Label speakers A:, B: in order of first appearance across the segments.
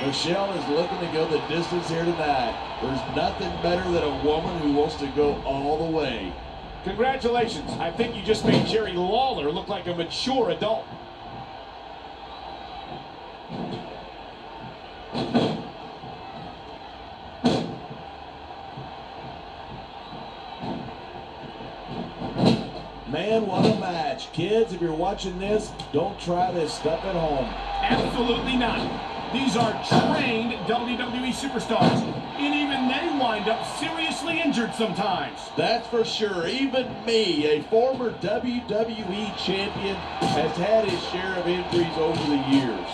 A: Michelle is looking to go the distance here tonight. There's nothing better than a woman who wants to go all the way.
B: Congratulations. I think you just made Jerry Lawler look like a mature adult.
A: Man, what a match. Kids, if you're watching this, don't try this stuff at home.
B: Absolutely not. These are trained WWE superstars, and even they wind up seriously injured sometimes.
A: That's for sure. Even me, a former WWE champion, has had his share of injuries over the years.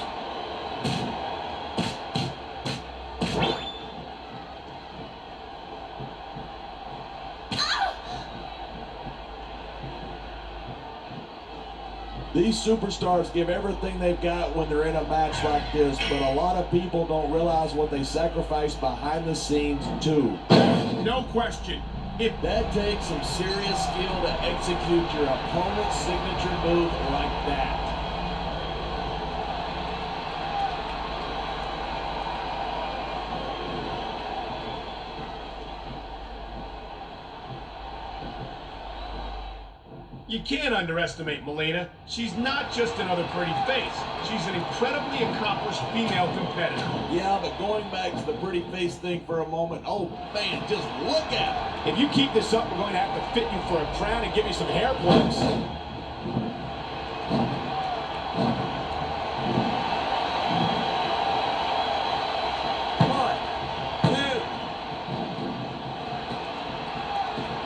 A: These superstars give everything they've got when they're in a match like this, but a lot of people don't realize what they sacrifice behind the scenes too.
B: No question.
A: That takes some serious skill to execute your opponent's signature move like that.
B: You can't underestimate Melina. She's not just another pretty face. She's an incredibly accomplished female competitor.
A: Yeah, but going back to the pretty face thing for a moment, oh man, just look at her.
B: If you keep this up, we're going to have to fit you for a crown and give you some hair plugs.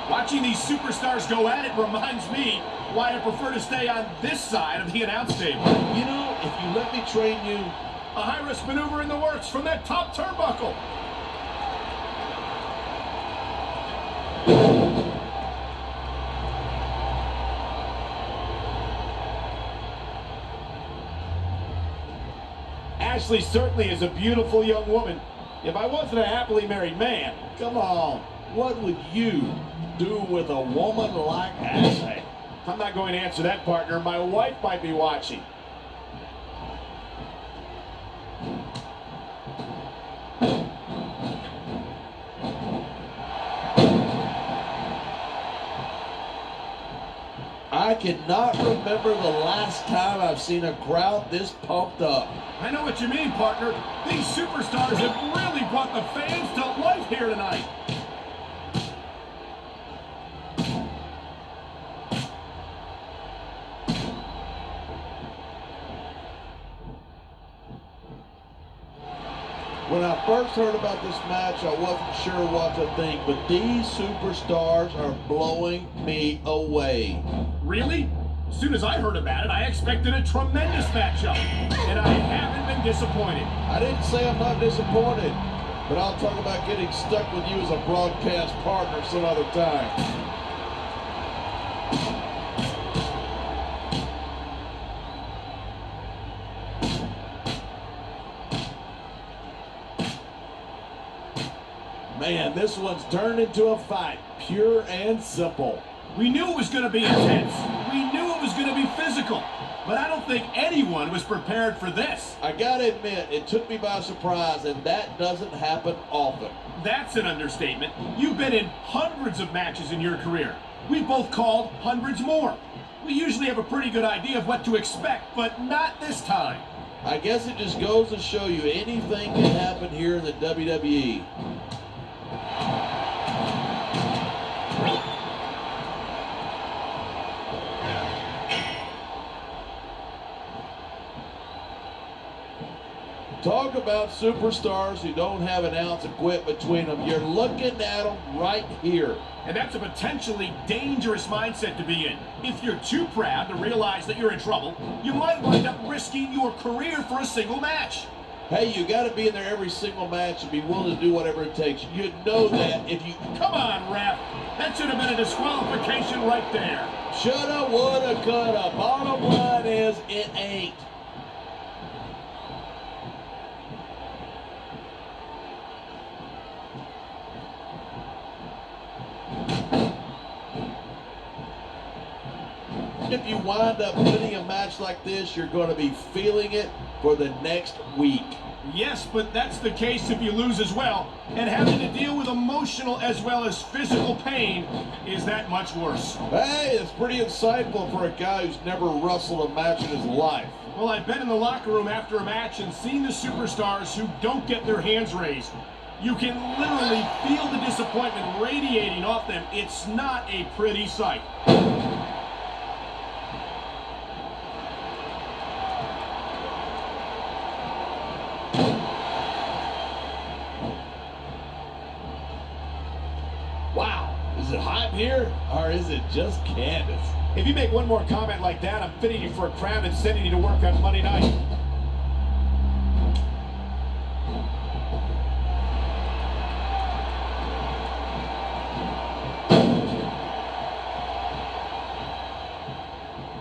B: Watching these superstars go at it reminds me why I prefer to stay on this side of the announce table.
A: You know, if you let me train you...
B: A high-risk maneuver in the works from that top turnbuckle. Ashley certainly is a beautiful young woman. If I wasn't a happily married man...
A: Come on, what would you do with a woman like Ashley?
B: I'm not going to answer that, partner. My wife might be watching.
A: I cannot remember the last time I've seen a crowd this pumped up.
B: I know what you mean, partner. These superstars have really brought the fans to life here tonight.
A: When I first heard about this match, I wasn't sure what to think, but these superstars are blowing me away.
B: Really? As soon as I heard about it, I expected a tremendous matchup, and I haven't been disappointed.
A: I didn't say I'm not disappointed, but I'll talk about getting stuck with you as a broadcast partner some other time. Man, this one's turned into a fight, pure and simple.
B: We knew it was going to be intense. We knew it was going to be physical. But I don't think anyone was prepared for this.
A: I gotta admit, it took me by surprise, and that doesn't happen often.
B: That's an understatement. You've been in hundreds of matches in your career. We've both called hundreds more. We usually have a pretty good idea of what to expect, but not this time.
A: I guess it just goes to show you anything can happen here in the WWE. Talk about superstars who don't have an ounce of quit between them. You're looking at them right here.
B: And that's a potentially dangerous mindset to be in. If you're too proud to realize that you're in trouble, you might wind up risking your career for a single match.
A: Hey, you got to be in there every single match and be willing to do whatever it takes. You know that if you...
B: Come on, ref. That should have been a disqualification right there.
A: Shoulda, woulda, coulda. Bottom line is, it ain't. If you wind up winning a match like this, you're going to be feeling it for the next week.
B: Yes, but that's the case if you lose as well. And having to deal with emotional as well as physical pain is that much worse.
A: Hey, it's pretty insightful for a guy who's never wrestled a match in his life.
B: Well, I've been in the locker room after a match and seen the superstars who don't get their hands raised. You can literally feel the disappointment radiating off them. It's not a pretty sight.
A: Wow, is it hot in here, or is it just Candice?
B: If you make one more comment like that, I'm fitting you for a crown and sending you to work on Monday night.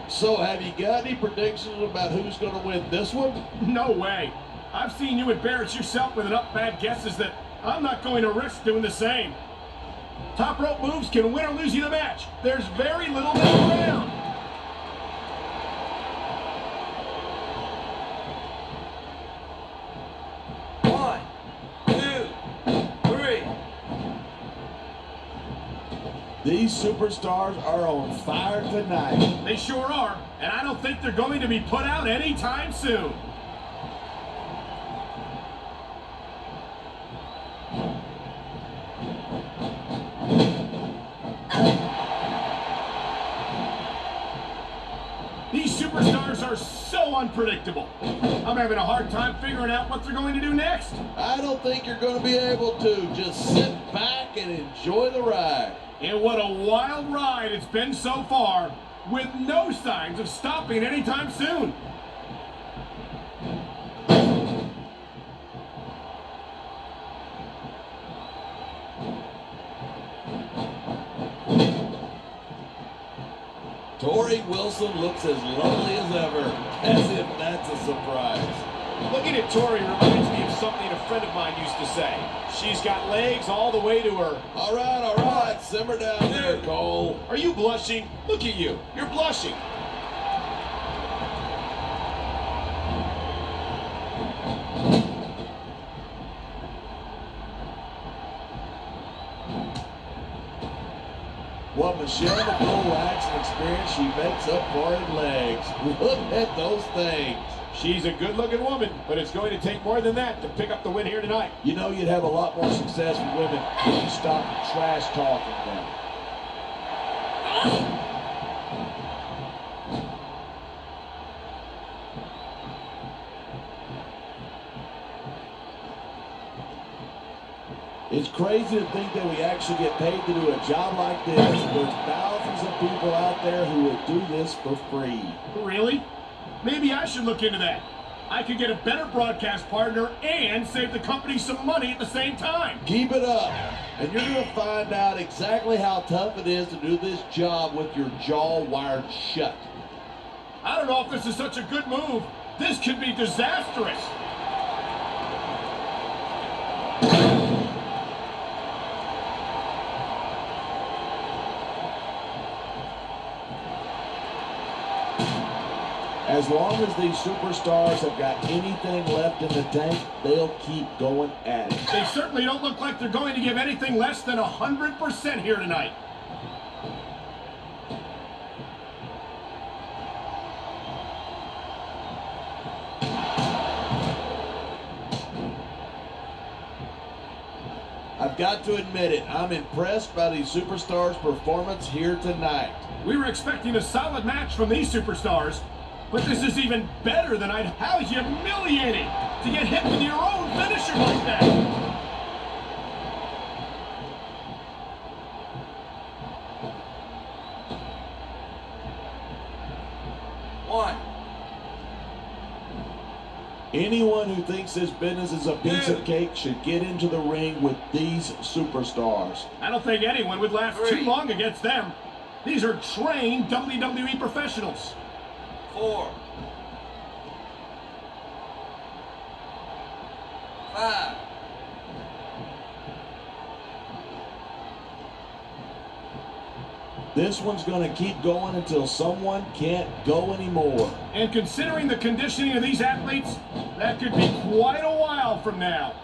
A: So have you got any predictions about who's going to win this one?
B: No way. I've seen you embarrass yourself with enough bad guesses that I'm not going to risk doing the same. Top rope moves can win or lose you the match. There's very little middle ground.
C: One, two, three.
A: These superstars are on fire tonight.
B: They sure are, and I don't think they're going to be put out anytime soon. These superstars are so unpredictable. I'm having a hard time figuring out what they're going to do next.
A: I don't think you're going to be able to. Just sit back and enjoy the ride.
B: And what a wild ride it's been so far, with no signs of stopping anytime soon.
A: Torrie Wilson looks as lovely as ever, as if that's a surprise.
B: Looking at Torrie reminds me of something a friend of mine used to say. She's got legs all the way to her.
A: All right, simmer down there, Cole.
B: Are you blushing? Look at you. You're blushing.
A: What Michelle the Bull lacks in experience, she makes up for in legs. Look at those things.
B: She's a good-looking woman, but it's going to take more than that to pick up the win here tonight.
A: You know you'd have a lot more success with women if you stopped trash talking them. It's crazy to think that we actually get paid to do a job like this. There's thousands of people out there who would do this for free.
B: Really? Maybe I should look into that. I could get a better broadcast partner and save the company some money at the same time.
A: Keep it up, and you're going to find out exactly how tough it is to do this job with your jaw wired shut.
B: I don't know if this is such a good move. This could be disastrous.
A: As long as these superstars have got anything left in the tank, they'll keep going at it.
B: They certainly don't look like they're going to give anything less than 100% here tonight.
A: I've got to admit it, I'm impressed by these superstars' performance here tonight.
B: We were expecting a solid match from these superstars, but this is even better than I'd... How humiliating to get hit with your own finisher like that.
C: One.
A: Anyone who thinks this business is a piece of cake should get into the ring with these superstars.
B: I don't think anyone would last too long against them. These are trained WWE professionals.
C: 4, 5, 6,
A: This one's going to keep going until someone can't go anymore.
B: And considering the conditioning of these athletes, that could be quite a while from now.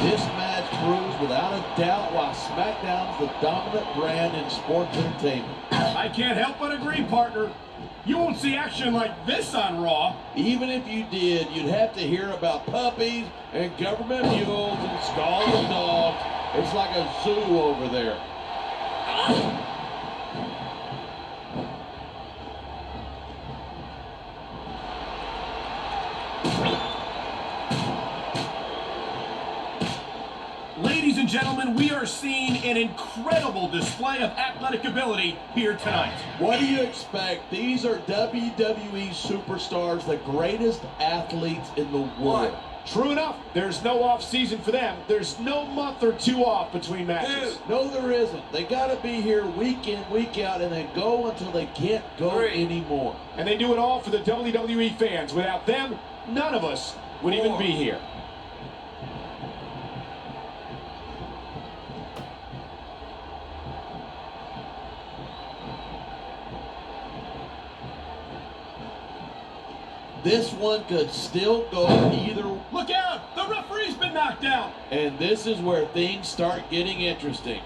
A: This match proves without a doubt why Smackdown's the dominant brand in sports entertainment.
B: I can't help but agree, partner. You won't see action like this on Raw.
A: Even if you did, you'd have to hear about puppies and government mules and skulls and dogs. It's like a zoo over there.
B: Ladies and gentlemen, we are seeing an incredible display of athletic ability here tonight.
A: What do you expect? These are WWE superstars, the greatest athletes in the world.
B: True enough, there's no off season for them. There's no month or two off between matches.
A: No, there isn't. They got to be here week in, week out, and then go until they can't go anymore.
B: And they do it all for the WWE fans. Without them, none of us would even be here.
A: This one could still go either.
B: Look out! The referee's been knocked out!
A: And this is where things start getting interesting.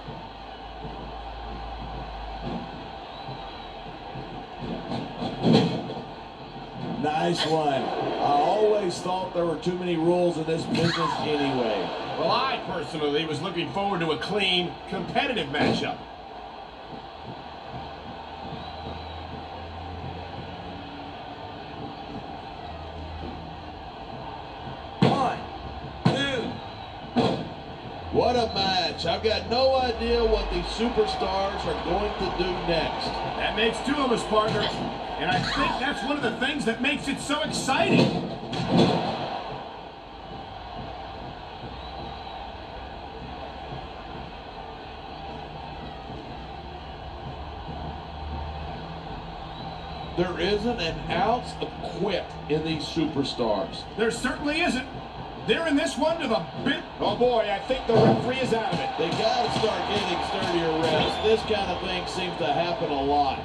A: Nice one. I always thought there were too many rules in this business anyway.
B: Well, I personally was looking forward to a clean, competitive matchup.
A: What a match. I've got no idea what these superstars are going to do next.
B: That makes two of us, partner. And I think that's one of the things that makes it so exciting.
A: There isn't an ounce of quit in these superstars.
B: There certainly isn't. They're in this one to the bit. Oh boy, I think the referee is out of it.
A: They got to start getting sturdier refs. This kind of thing seems to happen a lot.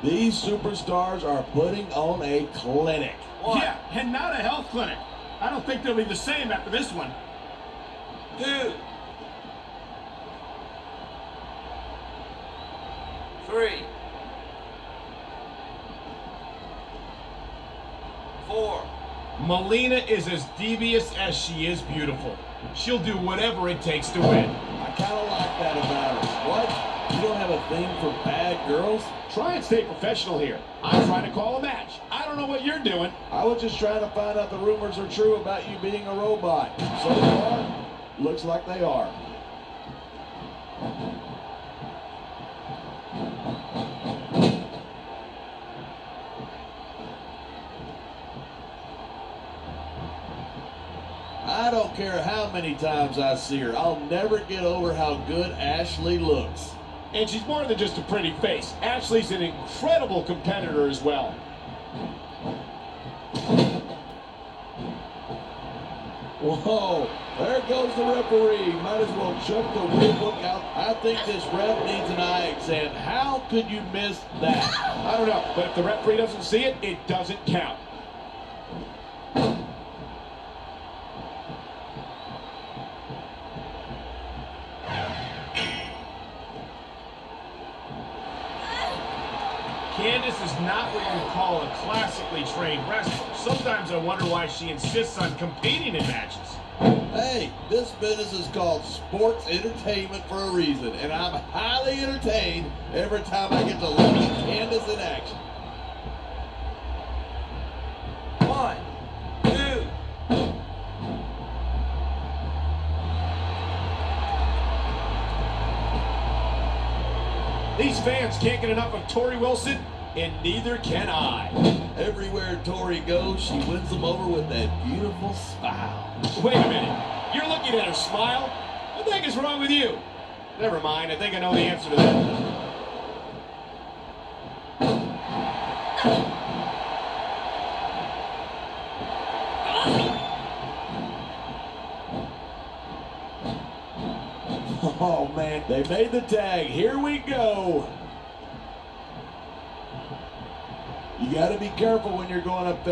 A: These superstars are putting on a clinic.
B: Yeah, and not a health clinic. I don't think they'll be the same after this one.
C: 2, 3, 4.
B: Melina is as devious as she is beautiful. She'll do whatever it takes to win.
A: I kind of like that about her. What? You don't have a thing for bad girls?
B: Try and stay professional here. I'm trying to call a match. I don't know what you're doing.
A: I was just trying to find out the rumors are true about you being a robot. So far, looks like they are. I don't care how many times I see her. I'll never get over how good Ashley looks.
B: And she's more than just a pretty face. Ashley's an incredible competitor as well.
A: Whoa, there goes the referee. Might as well chuck the rule book out. I think this ref needs an eye exam. How could you miss that?
B: I don't know, but if the referee doesn't see it, it doesn't count. Candice is not what you call a classically trained wrestler. Sometimes I wonder why she insists on competing in matches.
A: Hey, this business is called sports entertainment for a reason, and I'm highly entertained every time I get to look at Candice in action.
C: 1, 2.
B: These fans can't get enough of Torrie Wilson and neither can I.
A: Everywhere Torrie goes, she wins them over with that beautiful smile.
B: Wait a minute. You're looking at her smile? What the heck is wrong with you? Never mind. I think I know the answer to that.
A: Oh, man, they made the tag. Here we go. You got to be careful when you're going up there.